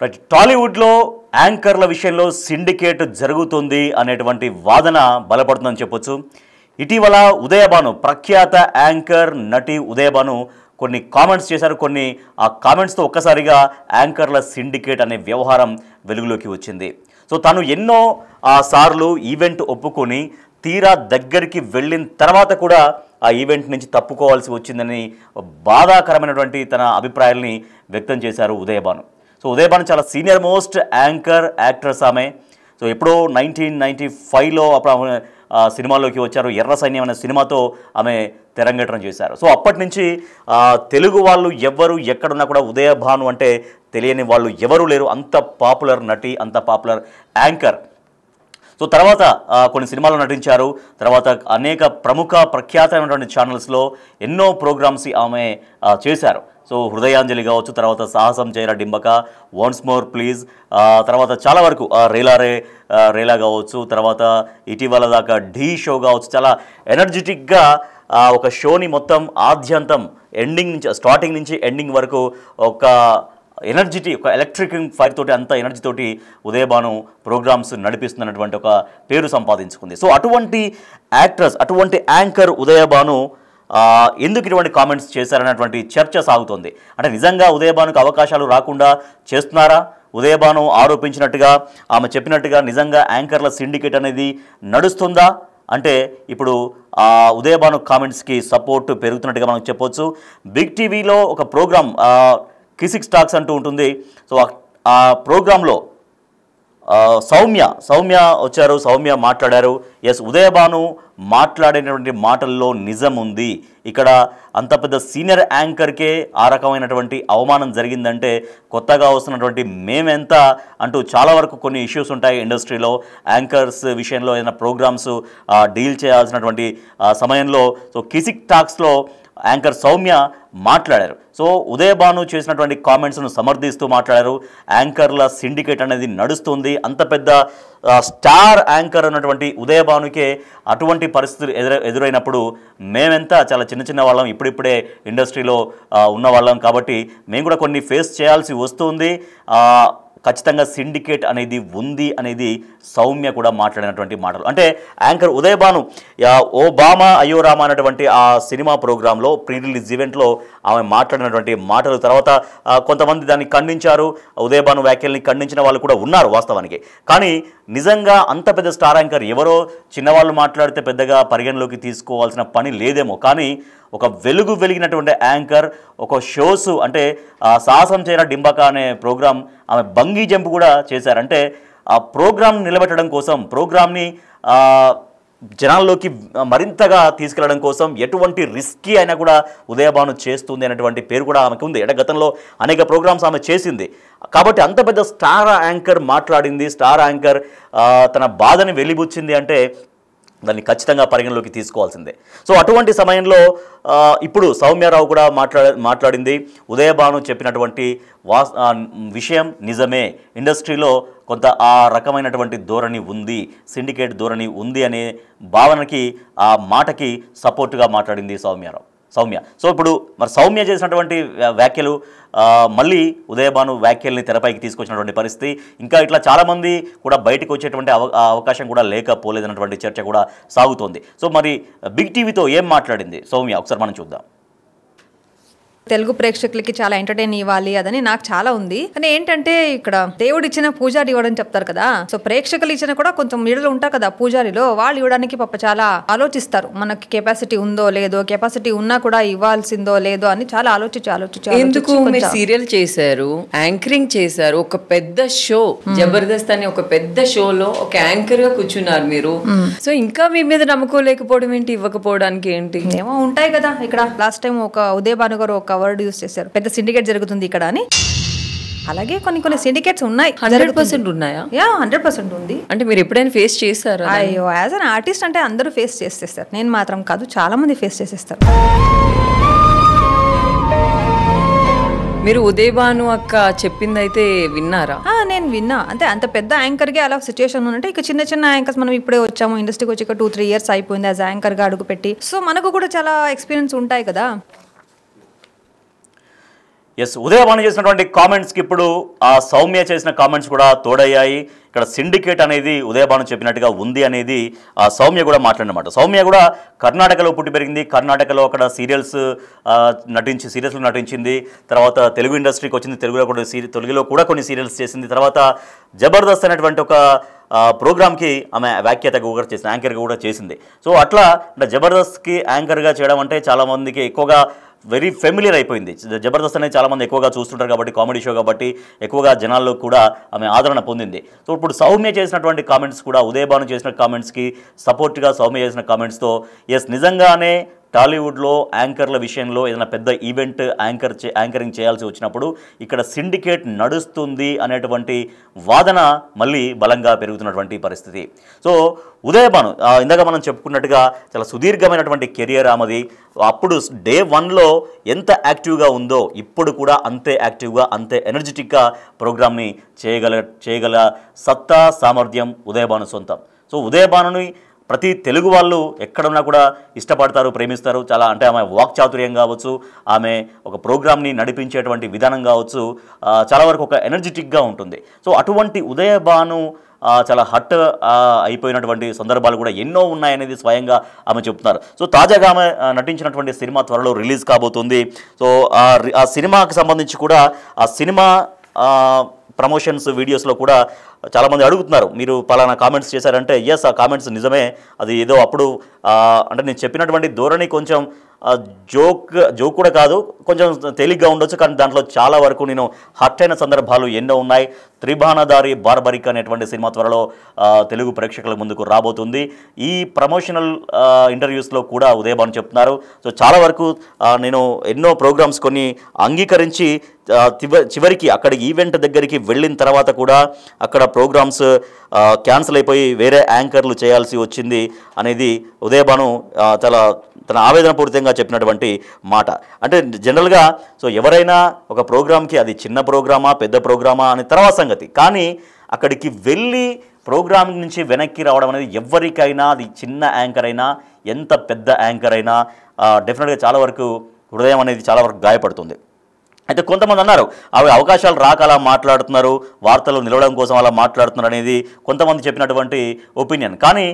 Right. టాలీవుడ్లో యాంకర్ల విషయంలో syndicate జరుగుతుంది అనేటువంటి వాదన బలపడుతుందని చెప్పొచ్చు. ఇటీవల ఉదయభాను ప్రఖ్యాత యాంకర్ నటి ఉదయభాను కొన్ని కామెంట్స్ చేశారు. కొన్ని ఆ కామెంట్స్తో ఒక్కసారిగా యాంకర్ల సిండికేట్ అనే వ్యవహారం వెలుగులోకి వచ్చింది. సో తను ఎన్నో సార్లు ఈవెంట్ ఒప్పుకొని తీరా దగ్గరికి వెళ్ళిన తర్వాత కూడా ఆ ఈవెంట్ నుంచి తప్పుకోవాల్సి వచ్చిందని బాధాకరమైనటువంటి తన అభిప్రాయాల్ని వ్యక్తం చేశారు ఉదయభాను. సో ఉదయభాను చాలా సీనియర్ మోస్ట్ యాంకర్ యాక్ట్రెస్ ఆమె. సో ఎప్పుడో 1995లో అప్పుడు సినిమాలోకి వచ్చారు. ఎర్ర సైన్యం అనే సినిమాతో ఆమె తెరంగేట్రం చేశారు. సో అప్పటి నుంచి తెలుగు వాళ్ళు ఎవరు ఎక్కడున్నా కూడా ఉదయభాను అంటే తెలియని వాళ్ళు ఎవరూ లేరు. అంత పాపులర్ నటి, అంత పాపులర్ యాంకర్. సో తర్వాత కొన్ని సినిమాల్లో నటించారు. తర్వాత అనేక ప్రముఖ ప్రఖ్యాతమైనటువంటి ఛానల్స్లో ఎన్నో ప్రోగ్రామ్స్ ఆమె చేశారు. సో హృదయాంజలి కావచ్చు, తర్వాత సాహసం చేయరా డింబక, వన్స్ మోర్ ప్లీజ్, తర్వాత చాలా వరకు రేలా కావచ్చు, తర్వాత ఇటీవల దాకా ఢీ షో కావచ్చు. చాలా ఎనర్జెటిక్గా ఒక షోని మొత్తం ఆద్యంతం ఎండింగ్ నుంచి, స్టార్టింగ్ నుంచి ఎండింగ్ వరకు ఒక ఎలక్ట్రిక్ ఫైర్ తోటి, అంత ఎనర్జీ తోటి ఉదయభాను ప్రోగ్రామ్స్ నడిపిస్తున్నటువంటి ఒక పేరు సంపాదించుకుంది. సో అటువంటి యాక్ట్రెస్, అటువంటి యాంకర్ ఉదయభాను ఎందుకు ఇటువంటి కామెంట్స్ చేశారన్నటువంటి చర్చ సాగుతోంది. అంటే నిజంగా ఉదయభానుకు అవకాశాలు రాకుండా చేస్తున్నారా? ఉదయభాను ఆరోపించినట్టుగా, ఆమె చెప్పినట్టుగా నిజంగా యాంకర్ల సిండికేట్ అనేది నడుస్తుందా అంటే ఇప్పుడు ఉదయభాను కామెంట్స్కి సపోర్ట్ పెరుగుతున్నట్టుగా మనం చెప్పొచ్చు. బిగ్ టీవీలో ఒక ప్రోగ్రామ్ కిసిక్స్ టాక్స్ అంటూ ఉంటుంది. సో ఆ ప్రోగ్రాంలో సౌమ్య వచ్చారు, సౌమ్య మాట్లాడారు. ఎస్, ఉదయభాను మాట్లాడేటువంటి మాటల్లో నిజం ఉంది. ఇక్కడ అంత పెద్ద సీనియర్ యాంకర్కే ఆ రకమైనటువంటి అవమానం జరిగిందంటే కొత్తగా వస్తున్నటువంటి మేమెంత అంటూ చాలా వరకు కొన్ని ఇష్యూస్ ఉంటాయి ఇండస్ట్రీలో. యాంకర్స్ విషయంలో ఏదైనా ప్రోగ్రామ్స్ డీల్ చేయాల్సినటువంటి సమయంలో సో కిసిక్ టాక్స్లో యాంకర్ సౌమ్య మాట్లాడారు. సో ఉదయభాను చేసినటువంటి కామెంట్స్ను సమర్థిస్తూ మాట్లాడారు. యాంకర్ల సిండికేట్ అనేది నడుస్తుంది. అంత పెద్ద స్టార్ యాంకర్ అన్నటువంటి ఉదయభానుకే అటువంటి పరిస్థితులు ఎదురైనప్పుడు మేమెంత చాలా చిన్న వాళ్ళం, ఇప్పుడిప్పుడే ఇండస్ట్రీలో ఉన్న వాళ్ళం కాబట్టి మేము కూడా కొన్ని ఫేస్ చేయాల్సి వస్తుంది. ఖచ్చితంగా సిండికేట్ అనేది ఉంది అనేది సౌమ్య కూడా మాట్లాడినటువంటి మాటలు. అంటే యాంకర్ ఉదయభాను ఓ బామా అయ్యో రామా అన్నటువంటి ఆ సినిమా ప్రోగ్రాంలో ప్రీ రిలీజ్ ఈవెంట్లో ఆమె మాట్లాడినటువంటి మాటలు తర్వాత కొంతమంది దాన్ని ఖండించారు. ఉదయభాను వ్యాఖ్యల్ని ఖండించిన వాళ్ళు కూడా ఉన్నారు వాస్తవానికి. కానీ నిజంగా అంత పెద్ద స్టార్ యాంకర్ ఎవరో చిన్నవాళ్ళు మాట్లాడితే పెద్దగా పరిగణలోకి తీసుకోవాల్సిన పని లేదేమో. కానీ ఒక వెలిగినటువంటి యాంకర్ ఒక షోస్ అంటే సాహసం చేయరా డింబక అనే ప్రోగ్రాం ఆమె బంగీ జంప్ కూడా చేశారంటే ఆ ప్రోగ్రామ్ నిలబెట్టడం కోసం, ప్రోగ్రామ్ని జనాల్లోకి మరింతగా తీసుకెళ్లడం కోసం ఎటువంటి రిస్కీ అయినా కూడా ఉదయభాను చేస్తుంది అనేటువంటి పేరు కూడా ఆమెకు ఉంది. అంటే గతంలో అనేక ప్రోగ్రామ్స్ ఆమె చేసింది కాబట్టి అంత పెద్ద స్టార్ యాంకర్ మాట్లాడింది, స్టార్ యాంకర్ తన బాధని వెలిబుచ్చింది అంటే దాన్ని ఖచ్చితంగా పరిగణలోకి తీసుకోవాల్సిందే. సో అటువంటి సమయంలో ఇప్పుడు సౌమ్యారావు కూడా మాట్లాడింది. ఉదయభాను చెప్పినటువంటి విషయం నిజమే, ఇండస్ట్రీలో కొంత ఆ రకమైనటువంటి ధోరణి ఉంది, సిండికేట్ ధోరణి ఉంది అనే భావనకి, ఆ మాటకి సపోర్టుగా మాట్లాడింది సౌమ్య. సో ఇప్పుడు మరి సౌమ్య చేసినటువంటి వ్యాఖ్యలు మళ్ళీ ఉదయభాను వ్యాఖ్యల్ని తెరపైకి తీసుకొచ్చినటువంటి పరిస్థితి. ఇంకా ఇట్లా చాలామంది కూడా బయటకు వచ్చేటువంటి అవకాశం కూడా లేకపోలేదన్నటువంటి చర్చ కూడా సాగుతోంది. సో మరి బిగ్ టీవీతో ఏం మాట్లాడింది సౌమ్య ఒకసారి మనం చూద్దాం. తెలుగు ప్రేక్షకులకి చాలా ఎంటర్టైన్ ఇవ్వాలి అదని నాకు చాలా ఉంది. కానీ ఏంటంటే ఇక్కడ దేవుడు ఇచ్చిన పూజారి ఇవ్వడం చెప్తారు కదా. సో ప్రేక్షకులు ఇచ్చిన కూడా కొంచెం మిడిల్ ఉంటారు కదా పూజారిలో, వాళ్ళు ఇవ్వడానికి పాప చాలా ఆలోచిస్తారు. మనకి కెపాసిటీ ఉందో లేదో, కెపాసిటీ ఉన్నా కూడా ఇవ్వాల్సిందో లేదో అని చాలా ఆలోచించి ఎందుకు మీరు సీరియల్ చేశారు, యాంకరింగ్ చేశారు, ఒక పెద్ద షో జబర్దస్త్ అనే ఒక పెద్ద షోలో ఒక యాంకర్ గా కూర్చున్నారు మీరు. సో ఇంకా మీ మీద నమ్మకోలేకపోవడం ఏంటి, ఇవ్వకపోవడానికి ఏంటి? ఏమో ఉంటాయి కదా. ఇక్కడ లాస్ట్ టైం ఒక ఉదయభాను గారు ఒక వర్డ్ యూస్ చేశారు, పెద్ద సిండికేట్ జరుగుతుంది ఇక్కడ అని. అలాగే కొన్ని సిండికేట్స్ ఉన్నాయి. 100% ఉన్నాయా? 100% ఉంది. అంటే మీరు ఎప్పుడైనా ఫేస్ చేశారా? అయ్యో, యాజ్ అన్ ఆర్టిస్ట్ అంటే అందరూ ఫేస్ చేసేస్తారు, నేను మాత్రం కాదు, చాలా మంది ఫేస్ చేసేస్తారు. మీరు ఉదయభాను అక్క చెప్పింది అయితే విన్నారా? నేను విన్నా. అంటే అంత పెద్ద యాంకర్గా అలా సిచ్యువేషన్ ఉంటే ఇక చిన్న యాంకర్స్ మనం ఇప్పుడే వచ్చాము ఇండస్ట్రీకి వచ్చి 2-3 years అయిపోయింది యాజ్ యాంకర్గా అడుగు పెట్టి. సో మనకు కూడా చాలా ఎక్స్పీరియన్స్ ఉంటాయి కదా. ఎస్, ఉదయభాను చేసినటువంటి కామెంట్స్కి ఇప్పుడు ఆ సౌమ్య చేసిన కామెంట్స్ కూడా తోడయ్యాయి. ఇక్కడ సిండికేట్ అనేది ఉదయభాను చెప్పినట్టుగా ఉంది అనేది ఆ సౌమ్య కూడా మాట్లాడినమాట. సౌమ్య కూడా కర్ణాటకలో పుట్టి పెరిగింది, కర్ణాటకలో అక్కడ సీరియల్స్లో నటించింది. తర్వాత తెలుగు ఇండస్ట్రీకి వచ్చింది, తెలుగులో కూడా కొన్ని సీరియల్స్ చేసింది. తర్వాత జబర్దస్త్ అనేటువంటి ఒక ప్రోగ్రామ్కి ఆమె వ్యాఖ్యాతగా కూడా చేసింది, యాంకర్గా కూడా చేసింది. సో అట్లా అంటే జబర్దస్త్కి యాంకర్గా చేయడం అంటే చాలామందికి ఎక్కువగా వెరీ ఫెమిలియర్ అయిపోయింది. జబర్దస్త్ అనేది చాలామంది ఎక్కువగా చూస్తుంటారు కాబట్టి, కామెడీ షో కాబట్టి ఎక్కువగా జనాల్లో కూడా ఆమె ఆదరణ పొందింది. సో ఇప్పుడు సౌమ్య చేసినటువంటి కామెంట్స్ కూడా ఉదయభాను చేసిన కామెంట్స్కి సపోర్ట్గా సౌమ్య చేసిన కామెంట్స్తో ఎస్ నిజంగానే టాలీవుడ్లో యాంకర్ల విషయంలో ఏదైనా పెద్ద ఈవెంట్ యాంకరింగ్ చేయాల్సి వచ్చినప్పుడు ఇక్కడ సిండికేట్ నడుస్తుంది అనేటువంటి వాదన మళ్ళీ బలంగా పెరుగుతున్నటువంటి పరిస్థితి. సో ఉదయభాను ఇందాక మనం చెప్పుకున్నట్టుగా చాలా సుదీర్ఘమైనటువంటి కెరియర్ ఆమెది. అప్పుడు డే 1లో ఎంత యాక్టివ్గా ఉందో ఇప్పుడు కూడా అంతే యాక్టివ్గా, అంతే ఎనర్జెటిక్గా ప్రోగ్రామ్ని చేయగల సత్తా సామర్థ్యం ఉదయభాను సొంతం. సో ఉదయభానుని ప్రతి తెలుగు వాళ్ళు ఎక్కడున్నా కూడా ఇష్టపడతారు, ప్రేమిస్తారు. చాలా అంటే ఆమె వాక్చాతుర్యం కావచ్చు, ఆమె ఒక ప్రోగ్రామ్ని నడిపించేటువంటి విధానం కావచ్చు, చాలా వరకు ఒక ఎనర్జెటిక్గా ఉంటుంది. సో అటువంటి ఉదయభాను చాలా హట్ అయిపోయినటువంటి సందర్భాలు కూడా ఎన్నో ఉన్నాయనేది స్వయంగా ఆమె చెప్తున్నారు. సో తాజాగా ఆమె నటించినటువంటి సినిమా త్వరలో రిలీజ్ కాబోతుంది. సో ఆ సినిమాకి సంబంధించి కూడా ఆ సినిమా ప్రమోషన్స్ వీడియోస్లో కూడా చాలామంది అడుగుతున్నారు, మీరు పలానా కామెంట్స్ చేశారంటే ఎస్ ఆ కామెంట్స్ నిజమే. అది ఏదో అప్పుడు అంటే నేను చెప్పినటువంటి ధోరణి కొంచెం జోక్ కూడా కాదు, కొంచెం తేలిగ్గా ఉండొచ్చు, కానీ దాంట్లో చాలా వరకు నేను హర్ట్ అయిన సందర్భాలు ఎన్నో ఉన్నాయి. త్రిబాణధారి బార్బరిక్ అనేటువంటి సినిమా త్వరలో తెలుగు ప్రేక్షకుల ముందుకు రాబోతుంది. ఈ ప్రమోషనల్ ఇంటర్వ్యూస్లో కూడా ఉదయభాను చెప్తున్నారు. సో చాలా వరకు నేను ఎన్నో ప్రోగ్రామ్స్ కొన్ని అంగీకరించి చివరికి అక్కడికి ఈవెంట్ దగ్గరికి వెళ్ళిన తర్వాత కూడా అక్కడ ప్రోగ్రామ్స్ క్యాన్సిల్ అయిపోయి వేరే యాంకర్లు చేయాల్సి వచ్చింది అనేది ఉదయభాను చాలా తన ఆవేదనపూరితంగా చెప్పినటువంటి మాట. అంటే జనరల్గా సో ఎవరైనా ఒక ప్రోగ్రామ్కి అది చిన్న ప్రోగ్రామా పెద్ద ప్రోగ్రామా అని తర్వాత సంగతి, కానీ అక్కడికి వెళ్ళి ప్రోగ్రామ్ నుంచి వెనక్కి రావడం అనేది ఎవరికైనా, అది చిన్న యాంకర్ అయినా ఎంత పెద్ద యాంకర్ అయినా డెఫినెట్గా చాలా వరకు హృదయం అనేది చాలా వరకు గాయపడుతుంది. అయితే కొంతమంది అన్నారు అవి అవకాశాలు రాక అలా మాట్లాడుతున్నారు, వార్తలు నిలవడం కోసం అలా మాట్లాడుతున్నారు అనేది కొంతమంది చెప్పినటువంటి ఒపీనియన్. కానీ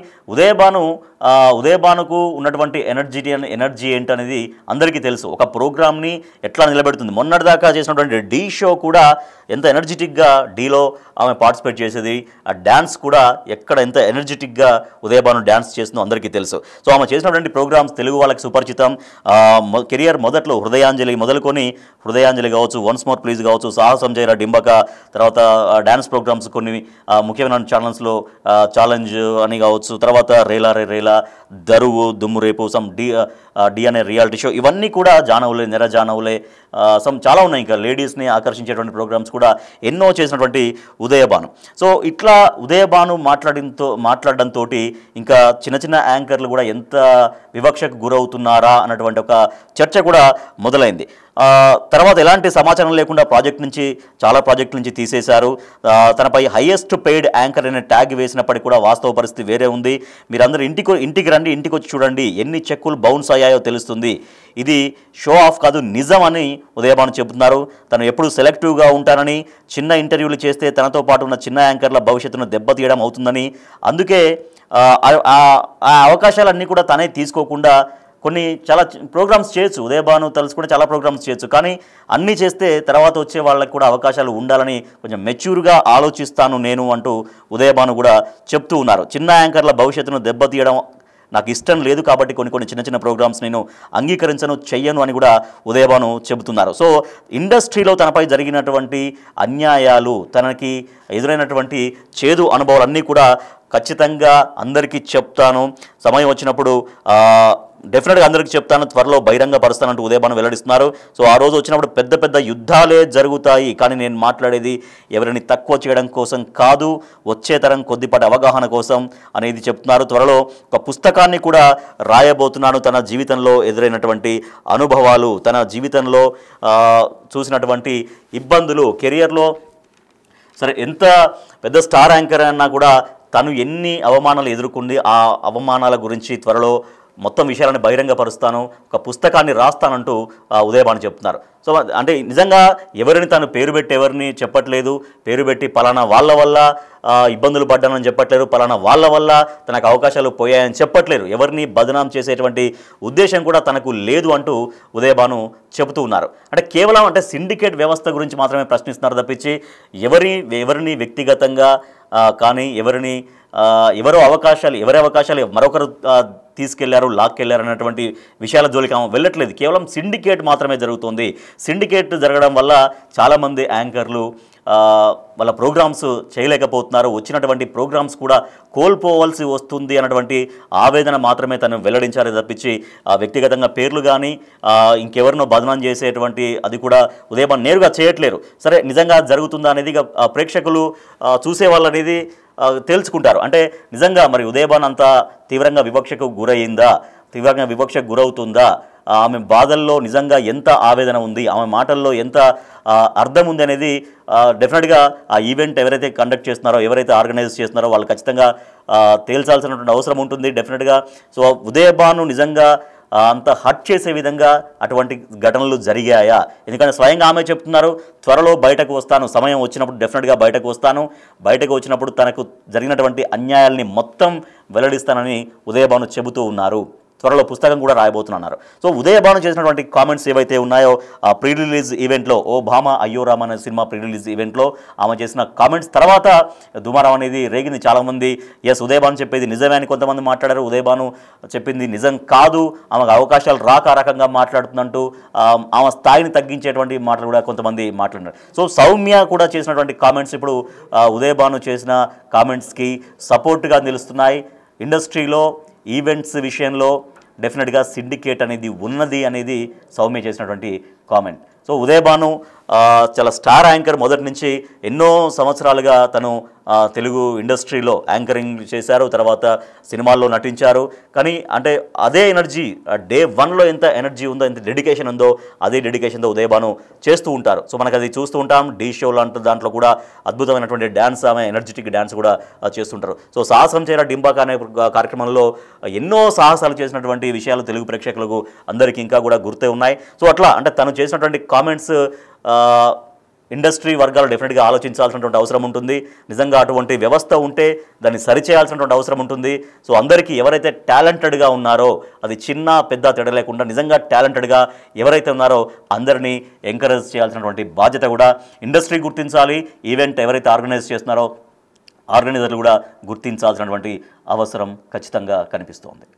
ఉదయభానుకు ఉన్నటువంటి ఎనర్జీ ఏంటనేది అందరికీ తెలుసు. ఒక ప్రోగ్రామ్ని ఎట్లా నిలబెడుతుంది. మొన్నటిదాకా చేసినటువంటి డీ షో కూడా ఎంత ఎనర్జెటిక్గా డీలో ఆమె పార్టిసిపేట్ చేసేది. ఆ డ్యాన్స్ కూడా ఎక్కడ ఎంత ఎనర్జెటిక్గా ఉదయభాను డ్యాన్స్ చేస్తుందో అందరికీ తెలుసు. సో ఆమె చేసినటువంటి ప్రోగ్రామ్స్ తెలుగు వాళ్ళకి సుపరిచితం. కెరియర్ మొదట్లో హృదయాంజలి మొదలుకొని హృదయాంజలి కావచ్చు, వన్స్ మోర్ ప్లీజ్ కావచ్చు, సాహసం జైరా డింబక, తర్వాత డ్యాన్స్ ప్రోగ్రామ్స్ కొన్ని ముఖ్యమైన ఛానల్స్లో ఛాలెంజ్ అని కావచ్చు, తర్వాత రేలా రే రేలా, దరువు, దుమ్ము రేపు, సమ్ డి అనే రియాలిటీ షో, ఇవన్నీ కూడా జానవులే, నెర జానవులే, సమ్ చాలా ఉన్నాయి. ఇంకా లేడీస్ని ఆకర్షించేటువంటి ప్రోగ్రామ్స్ కూడా ఎన్నో చేసినటువంటి ఉదయభాను. సో ఇట్లా ఉదయభాను మాట్లాడడంతో ఇంకా చిన్న చిన్న యాంకర్లు కూడా ఎంత వివక్షకు గురవుతున్నారా అన్నటువంటి ఒక చర్చ కూడా మొదలైంది. తర్వాత ఎలాంటి సమాచారం లేకుండా చాలా ప్రాజెక్టు నుంచి తీసేశారు. తనపై హైయెస్ట్ పెయిడ్ యాంకర్ అనే ట్యాగ్ వేసినప్పటికీ కూడా వాస్తవ పరిస్థితి వేరే ఉంది. మీరందరూ ఇంటికి రండి, ఇంటికి వచ్చి చూడండి, ఎన్ని చెక్కులు బౌన్స్ అయ్యాయో తెలుస్తుంది. ఇది షో ఆఫ్ కాదు, నిజం అని ఉదయభాను చెబుతున్నారు. తను ఎప్పుడు సెలెక్టివ్గా ఉంటానని, చిన్న ఇంటర్వ్యూలు చేస్తే తనతో పాటు ఉన్న చిన్న యాంకర్ల భవిష్యత్తును దెబ్బతీయడం అవుతుందని, అందుకే ఆ అవకాశాలన్నీ కూడా తనే తీసుకోకుండా కొన్ని చాలా ప్రోగ్రామ్స్ చేయొచ్చు, ఉదయభాను తలుసుకుంటే చాలా ప్రోగ్రామ్స్ చేయొచ్చు, కానీ అన్నీ చేస్తే తర్వాత వచ్చే వాళ్ళకి కూడా అవకాశాలు ఉండాలని కొంచెం మెచ్యూర్గా ఆలోచిస్తాను నేను అంటూ ఉదయభాను కూడా చెప్తూ ఉన్నారు. చిన్న యాంకర్ల భవిష్యత్తును దెబ్బతీయడం నాకు ఇష్టం లేదు కాబట్టి కొన్ని చిన్న ప్రోగ్రామ్స్ నేను చెయ్యను అని కూడా ఉదయభాను చెబుతున్నారు. సో ఇండస్ట్రీలో తనపై జరిగినటువంటి అన్యాయాలు, తనకి ఎదురైనటువంటి చేదు అనుభవాలన్నీ కూడా ఖచ్చితంగా అందరికీ చెప్తాను, సమయం వచ్చినప్పుడు డెఫినెట్గా అందరికీ చెప్తాను, త్వరలో బహిరంగ పరుస్తానంటూ ఉదయభాను వెల్లడిస్తున్నారు. సో ఆ రోజు వచ్చినప్పుడు పెద్ద యుద్ధాలే జరుగుతాయి, కానీ నేను మాట్లాడేది ఎవరిని తక్కువ చేయడం కోసం కాదు, వచ్చే తరం కొద్దిపాటి అవగాహన కోసం అనేది చెప్తున్నారు. త్వరలో ఒక పుస్తకాన్ని కూడా రాయబోతున్నాను, తన జీవితంలో ఎదురైనటువంటి అనుభవాలు, తన జీవితంలో చూసినటువంటి ఇబ్బందులు, కెరియర్లో సరే ఎంత పెద్ద స్టార్ యాంకర్ అన్నా కూడా తను ఎన్ని అవమానాలు ఎదుర్కొంది, ఆ అవమానాల గురించి త్వరలో మొత్తం విషయాలను బహిరంగపరుస్తాను, ఒక పుస్తకాన్ని రాస్తానంటూ ఉదయభాను చెప్తున్నారు. సో అంటే నిజంగా ఎవరిని తను పేరు పెట్టి ఎవరిని చెప్పట్లేదు, పేరు పెట్టి పలానా వాళ్ళ వల్ల ఇబ్బందులు పడ్డానని చెప్పట్లేరు, పలానా వాళ్ళ వల్ల తనకు అవకాశాలు పోయాయని చెప్పట్లేరు, ఎవరిని బదనాం చేసేటువంటి ఉద్దేశం కూడా తనకు లేదు అంటూ ఉదయభాను చెబుతూ ఉన్నారు. అంటే కేవలం అంటే సిండికేట్ వ్యవస్థ గురించి మాత్రమే ప్రశ్నిస్తున్నారు తప్పించి ఎవరిని వ్యక్తిగతంగా కానీ ఎవరి అవకాశాలు మరొకరు తీసుకెళ్లారు, లాక్కెళ్లారు అనేటువంటి విషయాల జోలికి ఆమె వెళ్ళట్లేదు. కేవలం సిండికేట్ మాత్రమే జరుగుతుంది. సిండికేట్ జరగడం వల్ల చాలామంది యాంకర్లు వాళ్ళ ప్రోగ్రామ్స్ చేయలేకపోతున్నారు, వచ్చినటువంటి ప్రోగ్రామ్స్ కూడా కోల్పోవలసి వస్తుంది అన్నటువంటి ఆవేదన మాత్రమే తను వెల్లడించారు తప్పించి వ్యక్తిగతంగా పేర్లు కానీ ఇంకెవరినో బదనాం చేసేటువంటి అది కూడా ఉదయభాను నేరుగా చేయట్లేరు. సరే, నిజంగా జరుగుతుందా అనేది ప్రేక్షకులు చూసేవాళ్ళు అనేది తేల్చుకుంటారు. అంటే నిజంగా మరి ఉదయభాను అంత తీవ్రంగా వివక్షకు గురవుతుందా, ఆమె బాధల్లో నిజంగా ఎంత ఆవేదన ఉంది, ఆమె మాటల్లో ఎంత అర్థం ఉంది అనేది డెఫినెట్గా ఆ ఈవెంట్ ఎవరైతే కండక్ట్ చేస్తున్నారో, ఎవరైతే ఆర్గనైజ్ చేస్తున్నారో వాళ్ళు ఖచ్చితంగా తేల్చాల్సినటువంటి అవసరం ఉంటుంది డెఫినెట్గా. సో ఉదయభాను నిజంగా అంత హర్ట్ చేసే విధంగా అటువంటి ఘటనలు జరిగాయా? ఎందుకంటే స్వయంగా ఆమె చెప్తున్నారు, త్వరలో బయటకు వస్తాను, సమయం వచ్చినప్పుడు డెఫినెట్గా బయటకు వస్తాను, బయటకు వచ్చినప్పుడు తనకు జరిగినటువంటి అన్యాయాల్ని మొత్తం వెల్లడిస్తానని ఉదయభాను చెబుతూ ఉన్నారు. త్వరలో పుస్తకం కూడా రాయబోతున్నారు. సో ఉదయభాను చేసినటువంటి కామెంట్స్ ఏవైతే ఉన్నాయో ఆ ప్రీ రిలీజ్ ఈవెంట్లో, ఓ భామ అయ్యో రామ అనే సినిమా ప్రీ రిలీజ్ ఈవెంట్లో ఆమె చేసిన కామెంట్స్ తర్వాత దుమారం అనేది రేగింది. చాలామంది ఉదయభాను చెప్పేది నిజమే అని కొంతమంది మాట్లాడారు, ఉదయభాను చెప్పింది నిజం కాదు, ఆమెకు అవకాశాలు రాక రకంగా మాట్లాడుతుందంటూ ఆమె స్థాయిని తగ్గించేటువంటి మాటలు కూడా కొంతమంది మాట్లాడారు. సో సౌమ్య కూడా చేసినటువంటి కామెంట్స్ ఇప్పుడు ఉదయభాను చేసిన కామెంట్స్కి సపోర్ట్గా నిలుస్తున్నాయి. ఇండస్ట్రీలో ఈవెంట్స్ విషయంలో డెఫినెట్గా సిండికేట్ అనేది ఉన్నది అనేది సౌమ్య చేసినటువంటి కామెంట్. సో ఉదయభాను చాలా స్టార్ యాంకర్, మొదటి నుంచి ఎన్నో సంవత్సరాలుగా తను తెలుగు ఇండస్ట్రీలో యాంకరింగ్ చేశారు, తర్వాత సినిమాల్లో నటించారు. కానీ అంటే అదే ఎనర్జీ డే 1లో ఎంత ఎనర్జీ ఉందో, ఎంత డెడికేషన్ ఉందో అదే డెడికేషన్తో ఉదయభాను చేస్తూ ఉంటారు. సో మనకు అది చూస్తూ ఉంటాం. డీ షో లాంటి దాంట్లో కూడా అద్భుతమైనటువంటి డ్యాన్స్, ఆమె ఎనర్జెటిక్ డ్యాన్స్ కూడా చేస్తుంటారు. సో సాహసం చేర డింబాక అనే కార్యక్రమంలో ఎన్నో సాహసాలు చేసినటువంటి విషయాలు తెలుగు ప్రేక్షకులకు అందరికీ ఇంకా కూడా గుర్తే ఉన్నాయి. సో అట్లా అంటే తను చేసినటువంటి కామెంట్స్ ఇండస్ట్రీ వర్గాలు డెఫినెట్గా ఆలోచించాల్సినటువంటి అవసరం ఉంటుంది. నిజంగా అటువంటి వ్యవస్థ ఉంటే దాన్ని సరిచేయాల్సినటువంటి అవసరం ఉంటుంది. సో అందరికీ ఎవరైతే టాలెంటెడ్గా ఉన్నారో, అది చిన్న పెద్ద తేడా లేకుండా నిజంగా టాలెంటెడ్గా ఎవరైతే ఉన్నారో అందరినీ ఎంకరేజ్ చేయాల్సినటువంటి బాధ్యత కూడా ఇండస్ట్రీ గుర్తించాలి. ఈవెంట్ ఎవరైతే ఆర్గనైజ్ చేస్తున్నారో ఆర్గనైజర్లు కూడా గుర్తించాల్సినటువంటి అవసరం ఖచ్చితంగా కనిపిస్తోంది.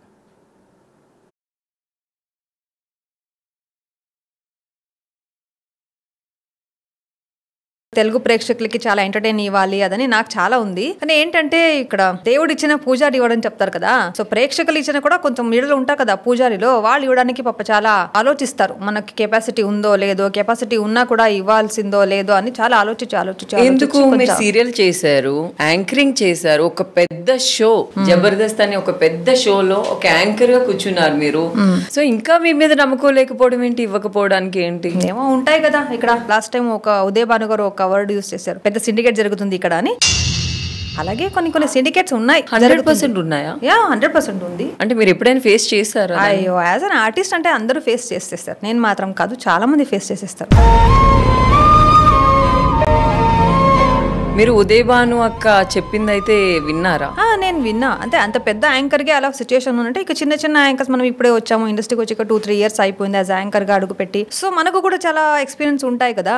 తెలుగు ప్రేక్షకులకి చాలా ఎంటర్టైన్ ఇవ్వాలి అదని నాకు చాలా ఉంది. కానీ ఏంటంటే ఇక్కడ దేవుడు ఇచ్చిన పూజారి ఇవ్వడం చెప్తారు కదా, సో ప్రేక్షకులు ఇచ్చిన కూడా కొంచెం మిడిల్ ఉంటారు కదా పూజారిలో, వాళ్ళు ఇవ్వడానికి పాప చాలా ఆలోచిస్తారు. మనకి కెపాసిటీ ఉందో లేదో, కెపాసిటీ ఉన్నా కూడా ఇవ్వాల్సిందో లేదో అని చాలా ఆలోచించి ఎందుకు మీరు సీరియల్ చేశారు, యాంకరింగ్ చేశారు, ఒక పెద్ద షో జబర్దస్త్ అనే ఒక పెద్ద షోలో ఒక యాంకర్ గా కూర్చున్నారు మీరు. సో ఇంకా మీ మీద నమ్మకం లేకపోవడం ఏంటి, ఇవ్వకపోవడానికి ఏంటి? ఏమో ఉంటాయి కదా. ఇక్కడ లాస్ట్ టైం ఒక ఉదయభాను గారు ఒక వర్డ్ యూస్ చేశారు, పెద్ద సిండికేట్ జరుగుతుంది ఇక్కడ అని. అలాగే కొన్ని సిండికేట్స్ ఉన్నాయి. 100% ఉన్నాయా? 100% ఉంది. అంటే మీరు ఎప్పుడైనా ఫేస్ చేశారా? అయ్యో, యాజ్ అన్ ఆర్టిస్ట్ అంటే అందరూ ఫేస్ చేసేస్తారు, నేను మాత్రం కాదు, చాలా మంది ఫేస్ చేసేస్తారు. మీరు ఉదయభాను అక్క చెప్పిందైతే విన్నారా? నేను విన్నా. అంటే అంత పెద్ద యాంకర్గా అలా సిచ్యువేషన్ ఉంటే ఇక చిన్న చిన్న యాంకర్స్ మనం ఇప్పుడే వచ్చాము ఇండస్ట్రీకి వచ్చి 2-3 years అయిపోయింది యాజ్ యాంకర్గా అడుగు పెట్టి. సో మనకు కూడా చాలా ఎక్స్పీరియన్స్ ఉంటాయి కదా.